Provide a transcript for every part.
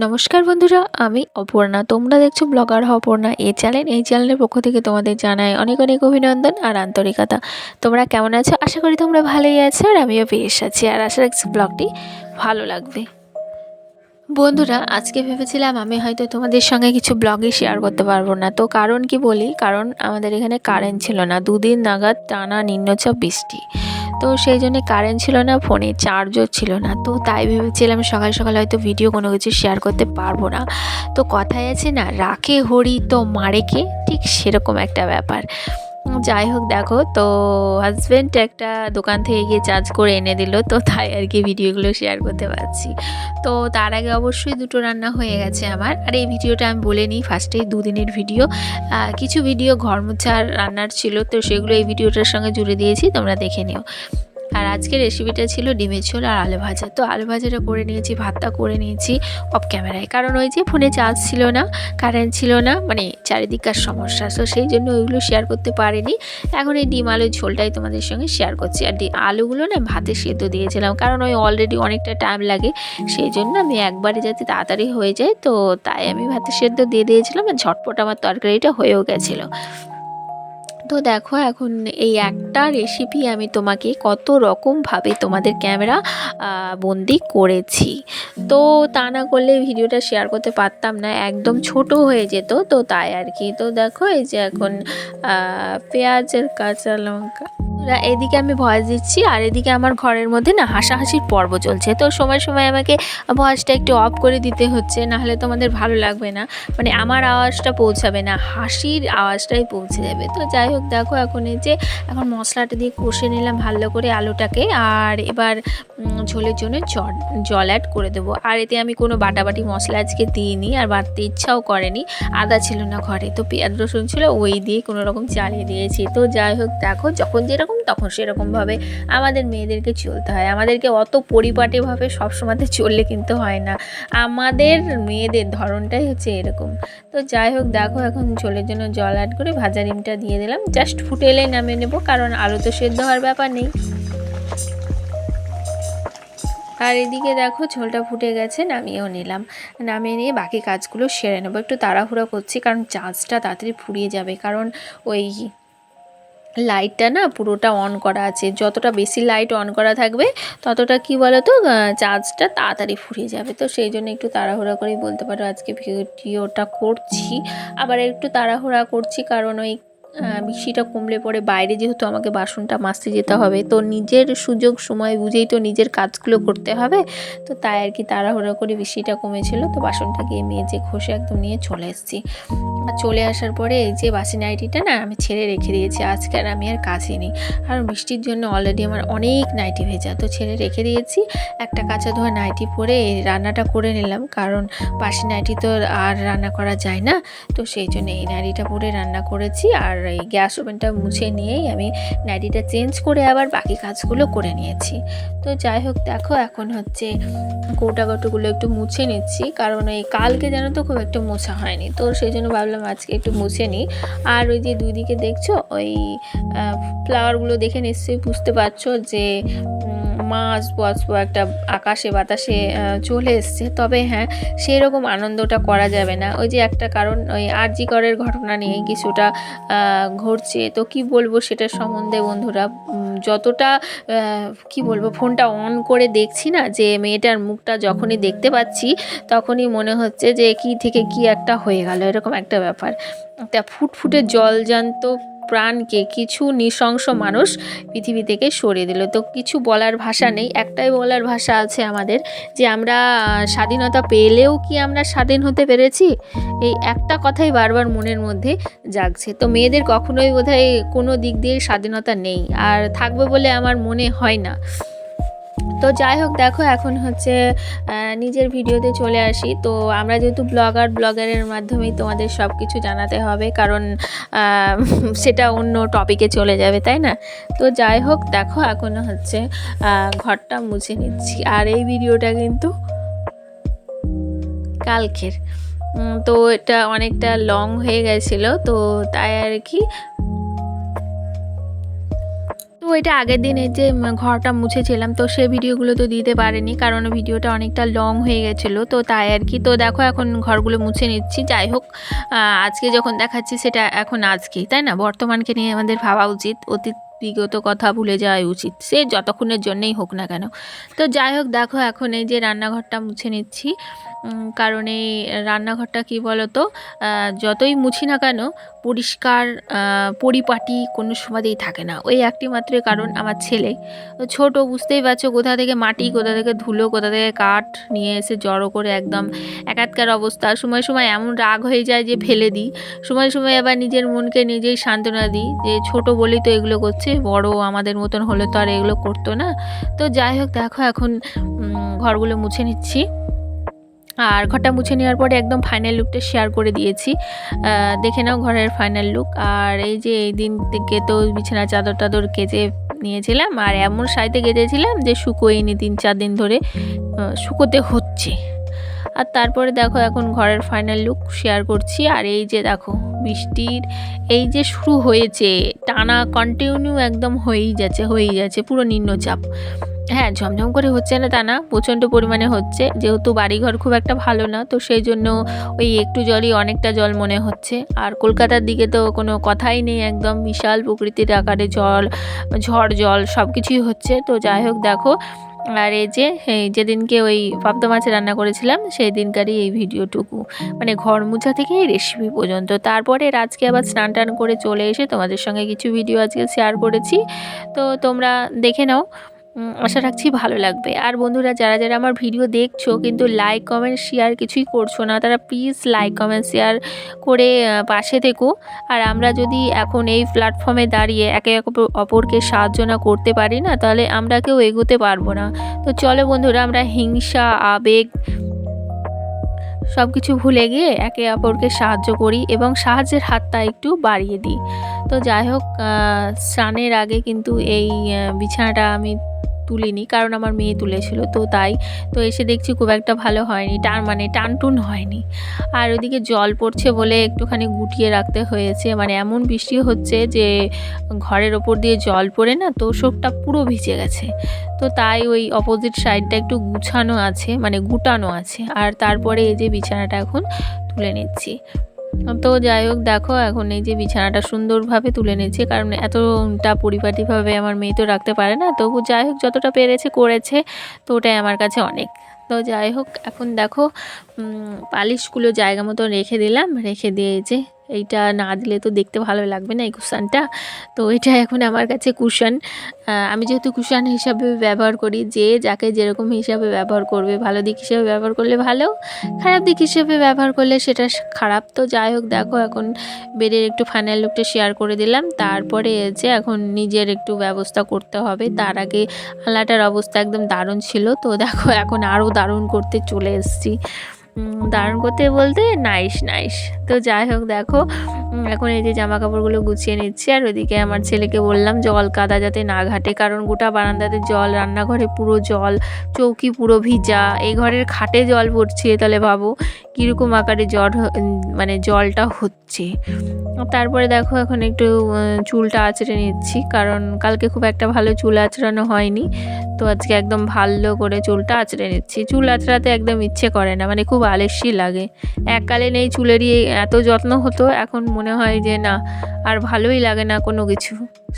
নমস্কার বন্ধুরা, আমি অপর্ণা। তোমরা দেখছো ব্লগার অপর্ণা এই চ্যানেলের পক্ষ থেকে তোমাদের জানাই অনেক অনেক অভিনন্দন আর আন্তরিকতা। তোমরা কেমন আছো? আশা করি তোমরা ভালোই আছো আর আমিও বেশ আছি, আর আশা রাখছি ব্লগটি ভালো লাগবে। বন্ধুরা, আজকে ভেবেছিলাম আমি হয়তো তোমাদের সঙ্গে কিছু ব্লগে শেয়ার করতে পারবো না, তো কারণ কি বলি, কারণ আমাদের এখানে কারেন্ট ছিল না, দুদিন নাগাদ টানা নিম্নচাপ বৃষ্টি। তো সেই জন্য কারেন্ট ছিল না, ফোনে চার্জও ছিল না, তো তাই ভেবেছিলাম সকাল সকাল হয়তো ভিডিও কোনো কিছু শেয়ার করতে পারবো না। তো কথায় আছে না, রাখে হরি তো মারে কে, ঠিক সেরকম একটা ব্যাপার। যাই হোক, দেখো তো হাজব্যান্ড একটা দোকান থেকে গিয়ে চার্জ করে এনে দিল, তো তাই আর কি ভিডিওগুলো শেয়ার করতে পারছি। তো তার আগে অবশ্যই দুটো রান্না হয়ে গেছে আমার। আর এই ভিডিওটা আমি বলে নিই, ফার্স্টেই দুদিনের ভিডিও, কিছু ভিডিও ঘর মোছার রান্নার ছিল, তো সেগুলো এই ভিডিওটার সঙ্গে জুড়ে দিয়েছি, তোমরা দেখে নিও। আর আজকের রেসিপিটা ছিল ডিমের ঝোল আর আলু ভাজা। তো আলু ভাজাটা করে নিয়েছি, ভাতটা করে নিয়েছি অফ ক্যামেরায়, কারণ ওই যে ফোনে চার্জ ছিল না, কারেন্ট ছিল না, মানে চারিদিককার সমস্যা, তো সেই জন্য ওইগুলো শেয়ার করতে পারিনি। এখন এই ডিম আলুর ঝোলটাই তোমাদের সঙ্গে শেয়ার করছি। আর আলুগুলো না ভাতে সেদ্ধ দিয়েছিলাম, কারণ ওই অলরেডি অনেকটা টাইম লাগে, সেই জন্য আমি একবারে যাতে তাড়াতাড়ি হয়ে যায়, তো তাই আমি ভাতে সেদ্ধ দিয়ে দিয়েছিলাম, আর ঝটপট আমার তরকারিটা হয়েও গেছিলো। তো দেখো, এখন এই একটা রেসিপি আমি তোমাকে কত রকমভাবে তোমাদের ক্যামেরা বন্দি করেছি, তো তা না করলে ভিডিওটা শেয়ার করতে পারতাম না, একদম ছোট হয়ে যেত, তো তাই আর কি। তো দেখো, এই যে এখন পেঁয়াজ আর কাঁচা লঙ্কা, এদিকে আমি ভয়েস দিচ্ছি, আর এদিকে আমার ঘরের মধ্যে না হাসাহাসির পর্ব চলছে, তো সময় সময় আমাকে ভয়েসটা একটু অফ করে দিতে হচ্ছে, নাহলে তোমাদের ভালো লাগবে না, মানে আমার আওয়াজটা পৌঁছাবে না, হাসির আওয়াজটাই পৌঁছে যাবে। তো যাই হোক, দেখো এখন এই যে এখন মশলাটা দিয়ে কষে নিলাম ভালো করে আলুটাকে, আর এবার ঝোলের জন্য জল অ্যাড করে দেবো। আর এতে আমি কোনো বাটাবাটি মশলা আজকে দিইনি, আর বাটতে ইচ্ছাও করেনি, আদা ছিল না ঘরে, তো পেঁয়াজ রসুন ছিল, ওই দিয়ে কোনো রকম চালিয়ে দিয়েছি। তো যাই হোক, দেখো যখন যেরকম তখন সেরকমভাবে আমাদের মেয়েদেরকে চলতে হয়, আমাদেরকে অত পরিপাটিভাবে সবসময়তে চললে কিন্তু হয় না, আমাদের মেয়েদের ধরনটাই হচ্ছে এরকম। তো যাই হোক, দেখো এখন ঝোলের জন্য জল অ্যাড করে ভাজা ডিমটা দিয়ে দিলাম, জাস্ট ফুটে এলে নামিয়ে নেবো, কারণ আলু তো সেদ্ধ হওয়ার ব্যাপার নেই। আর এদিকে দেখো ঝোলটা ফুটে গেছে, নামিয়েও নিলাম, নামিয়ে নিয়ে বাকি কাজগুলো সেরে নেবো। একটু তাড়াহুড়ো করছি, কারণ চার্জটা তাড়াতাড়ি ফুরিয়ে যাবে, কারণ ওই লাইটটা না পুরোটা অন করা আছে, যতটা বেশি লাইট অন করা থাকবে ততটা কি বলো তো চার্জটা তাড়াতাড়ি ফুরিয়ে যাবে, তো সেই জন্য একটু তাড়াহুড়া করেই বলতে পারো আজকে ভিডিওটা করছি। আবার একটু তাড়াহুড়া করছি কারণ ওই বৃষ্টিটা কমলে পরে বাইরে যেহেতু আমাকে বাসনটা মাজতে যেতে হবে, তো নিজের সুযোগ সময় বুঝেই তো নিজের কাজগুলো করতে হবে, তো তাই আর কি তাড়াহুড়া করে বৃষ্টিটা কমেছিল, তো বাসনটা গিয়ে মেজে ঘষে একদম নিয়ে চলে এসেছি। আর চলে আসার পরে এই যে বাসি নাইটিটা না আমি ছেড়ে রেখে দিয়েছি, আজকে আর আমি আর কাচিনি, আর বৃষ্টির জন্য অলরেডি আমার অনেক নাইটি ভেজা, তো ছেড়ে রেখে দিয়েছি। একটা কাঁচা ধোয়া নাইটি পরে রান্নাটা করে নিলাম, কারণ বাসি নাইটি তো আর রান্না করা যায় না, তো সেই জন্য এই নাইটিটা পরে রান্না করেছি। আর এই গ্যাস ওভেনটা মুছে নিয়েই আমি নাইটিটা চেঞ্জ করে আবার বাকি কাজগুলো করে নিয়েছি। তো যাই হোক, দেখো এখন হচ্ছে কৌটাগুলো একটু মুছে নিচ্ছি, কারণ এই কালকে যেন তো খুব একটা মোছা হয়নি, তো সেই জন্য ভাবলাম আজকে একটু মুছে নিই। আর ওই যে দুই দিকে দেখছো ওই ফ্লাওয়ারগুলো দেখে নিশ্চয়ই বুঝতে পারছো যে মাছ আসবো একটা আকাশে বাতাসে চলে এসছে, তবে হ্যাঁ সেই রকম আনন্দটা করা যাবে না, ওই যে একটা কারণ ওই আরজি করের ঘটনা নিয়ে কিছুটা ঘটছে, তো কি বলবো সেটা সম্বন্ধে বন্ধুরা, যতটা কি বলবো ফোনটা অন করে দেখছি না, যে মেয়েটার মুখটা যখনই দেখতে পাচ্ছি তখনই মনে হচ্ছে যে কি থেকে কি একটা হয়ে গেল, এরকম একটা ব্যাপার, একটা ফুটফুটে জলজান্ত প্রাণকে কিছু নৃশংস মানুষ পৃথিবী থেকে সরিয়ে দিল। তো কিছু বলার ভাষা নেই, একটাই বলার ভাষা আছে আমাদের, যে আমরা স্বাধীনতা পেলেও কি আমরা স্বাধীন হতে পেরেছি, এই একটা কথাই বারবার মনের মধ্যে জাগছে। তো মেয়েদের কখনোই বোধহয় কোনো দিক দিয়ে স্বাধীনতা নেই, আর থাকবে বলে আমার মনে হয় না। তো যাই হোক, দেখো এখন হচ্ছে নিজের ভিডিওতে চলে আসি, তো আমরা যেহেতু ব্লগারের মাধ্যমেই তোমাদের সব কিছু জানাতে হবে, কারণ সেটা অন্য টপিকে চলে যাবে, তাই না? তো যাই হোক, দেখো এখন হচ্ছে ঘরটা মুছে নিচ্ছি, আর এই ভিডিওটা কিন্তু কালকের, তো এটা অনেকটা লং হয়ে গেছিলো, তো তাই আর কি। তো এটা আগের দিন এই যে ঘরটা মুছেছিলাম, তো সেই ভিডিওগুলো তো দিতে পারিনি কারণ ভিডিওটা অনেকটা লং হয়ে গেছিলো, তো তাই আর কি। তো দেখো এখন ঘরগুলো মুছে নিচ্ছি। যাই হোক, আজকে যখন দেখাচ্ছি সেটা এখন আজকেই, তাই না? বর্তমানকে নিয়ে আমাদের ভাবা উচিত, অতীত বিগত কথা ভুলে যাওয়াই উচিত, সে যতক্ষণের জন্যই হোক না কেন। তো যাই হোক, দেখো এখন এই যে রান্নাঘরটা মুছে নিচ্ছি, কারণ এই রান্নাঘরটা কি বলো তো, যতই মুছি না কেন পরিষ্কার পরিপাটি কোনো সময়তেই থাকে না। ওই একটি মাত্রই কারণ আমার ছেলে ছোট, বুঝতেই পারছো, কোথা থেকে মাটি, কোথা থেকে ধুলো, কোথা থেকে কাঠ নিয়ে এসে জড়ো করে একদম একাত্কার অবস্থা। সময় সময় এমন রাগ হয়ে যায় যে ফেলে দিই, সময় সময় আবার নিজের মনকে নিজেই সান্ত্বনা দিই যে ছোট বলেই তো এগুলো করছে, বড় আমাদের মতন হলে তো আর এগুলো করতো না। তো যাই হোক, দেখো এখন ঘরগুলো মুছে নিচ্ছি। আর ঘরটা মুছে নেওয়ার পরে একদম ফাইনাল লুকটা শেয়ার করে দিয়েছি, দেখে নাও ঘরের ফাইনাল লুক। আর এই যে এই দিন থেকে তো বিছানা চাদর টাদর কেচে নিয়েছিলাম, আর এমন সাইতে কেচেছিলাম যে শুকোয়নি, 3-4 দিন ধরে শুকোতে হচ্ছে। আর তারপরে দেখো এখন ঘরের ফাইনাল লুক শেয়ার করছি। আর এই যে দেখো বৃষ্টির এই যে শুরু হয়েছে, টানা কন্টিনিউ একদম হয়েই যাচ্ছে পুরো নিম্নচাপ। হ্যাঁ, ঝমঝম করে হচ্ছে না তা না, প্রচণ্ড পরিমাণে হচ্ছে, যেহেতু বাড়িঘর খুব একটা ভালো না, তো সেই জন্য ওই একটু জলই অনেকটা জল মনে হচ্ছে। আর কলকাতার দিকে তো কোনো কথাই নেই, একদম বিশাল প্রকৃতির আকারে জল, ঝড় জল সব কিছুই হচ্ছে। তো যাই হোক দেখো, আর এই যে যেদিনকে ওই পাবদা মাছ রান্না করেছিলাম সেই দিনকারই এই ভিডিওটুকু, মানে ঘর মুছা থেকে এই রেসিপি পর্যন্ত। তারপরে আজকে আবার স্নান টান করে চলে এসে তোমাদের সঙ্গে কিছু ভিডিও আজকে শেয়ার করেছি, তো তোমরা দেখে নাও, আশা রাখছি ভালো লাগবে। আর বন্ধুরা, যারা যারা আমার ভিডিও দেখছো কিন্তু লাইক কমেন্ট শেয়ার কিছুই করছো না, তারা প্লিজ লাইক কমেন্ট শেয়ার করে পাশে থেকো। আর আমরা যদি এখন এই প্ল্যাটফর্মে দাঁড়িয়ে একে অপরকে সাহায্য না করতে পারি না, তাহলে আমরা কেউ এগোতে পারবো না। তো চলো বন্ধুরা, আমরা হিংসা আবেগ সব কিছু ভুলে গিয়ে একে অপরকে সাহায্য করি এবং সাহায্যের হাতটা একটু বাড়িয়ে দিই। তো যাই হোক, স্নানের আগে কিন্তু এই বিছানাটা আমি তুলিনি, কারণ আমার মেয়ে তুলেছিল, তো তাই। তো এসে দেখছি খুব একটা ভালো হয়নি, টানটুন হয়নি। আর ওদিকে জল পড়ছে বলে একটুখানি গুটিয়ে রাখতে হয়েছে, মানে এমন বৃষ্টি হচ্ছে যে ঘরের ওপর দিয়ে জল পড়ে না তোষকটা পুরো ভিজে গেছে। তো তাই ওই অপোজিট সাইডটা একটু গুটানো আছে। আর তারপরে এই যে বিছানাটা এখন তুলে নিচ্ছি। তো যাই হোক দেখো, এখন এই যে বিছানাটা সুন্দরভাবে তুলে নিচ্ছে, কারণ এতটা পরিপাটিভাবে আমার মেয়ে তো রাখতে পারে না, তবু যাই হোক যতটা পেরেছে করেছে, তো ওটাই আমার কাছে অনেক। তো যাই হোক, এখন দেখো পালিশগুলো জায়গা মতো রেখে দিলাম, রেখে দিয়ে যে এইটা না দিলে তো দেখতে ভালো লাগবে না এই কুশানটা, তো এটা এখন আমার কাছে কুশান। আমি যেহেতু কুশান হিসাবে ব্যবহার করি, যে যাকে যেরকম হিসাবে ব্যবহার করবে, ভালো দিক হিসাবে ব্যবহার করলে ভালো, খারাপ দিক হিসাবে ব্যবহার করলে সেটা খারাপ। তো যাই হোক দেখো, এখন বেডের একটু ফাইনাল লুকটা শেয়ার করে দিলাম। তারপরে যে এখন নিজের একটু ব্যবস্থা করতে হবে, তার আগে আলনাটার অবস্থা একদম দারুণ ছিল, তো দেখো এখন আরও দারুণ করতে চলে এসেছি, দারুণ করতে বলতে নাইস। তো যাই হোক দেখো, এখন এই যে জামা কাপড়গুলো গুছিয়ে নিচ্ছি। আর ওদিকে আমার ছেলেকে বললাম জল কাদা যাতে না ঘাটে, কারণ গোটা বারান্দাতে জল, রান্নাঘরে পুরো জল, চৌকি পুরো ভিজা, এই ঘরের খাটে জল পড়ছে, তাহলে ভাবো কীরকম আকারে জলটা হচ্ছে। তারপরে দেখো এখন একটু চুলটা আঁচড়ে নিচ্ছি, কারণ কালকে খুব একটা ভালো চুল আঁচড়ানো হয়নি, তো আজকে একদম ভালো করে চুলটা আঁচড়ে নিচ্ছি। চুল আঁচড়াতে একদম ইচ্ছে করে না, মানে খুব আলস্যি লাগে। এককালে নেই চুলেরই এত যত্ন হতো, এখন মনে হয় যে না, আর ভালোই লাগে না কোনো কিছু।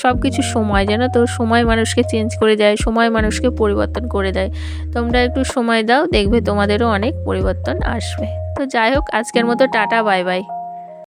সব কিছু সময়, জানো তো, সময় মানুষকে চেঞ্জ করে দেয়, সময় মানুষকে পরিবর্তন করে দেয়। তোমরা একটু সময় দাও, দেখবে তোমাদেরও অনেক পরিবর্তন আসবে। তো যাই হোক, আজকের মতো টাটা, বাই বাই।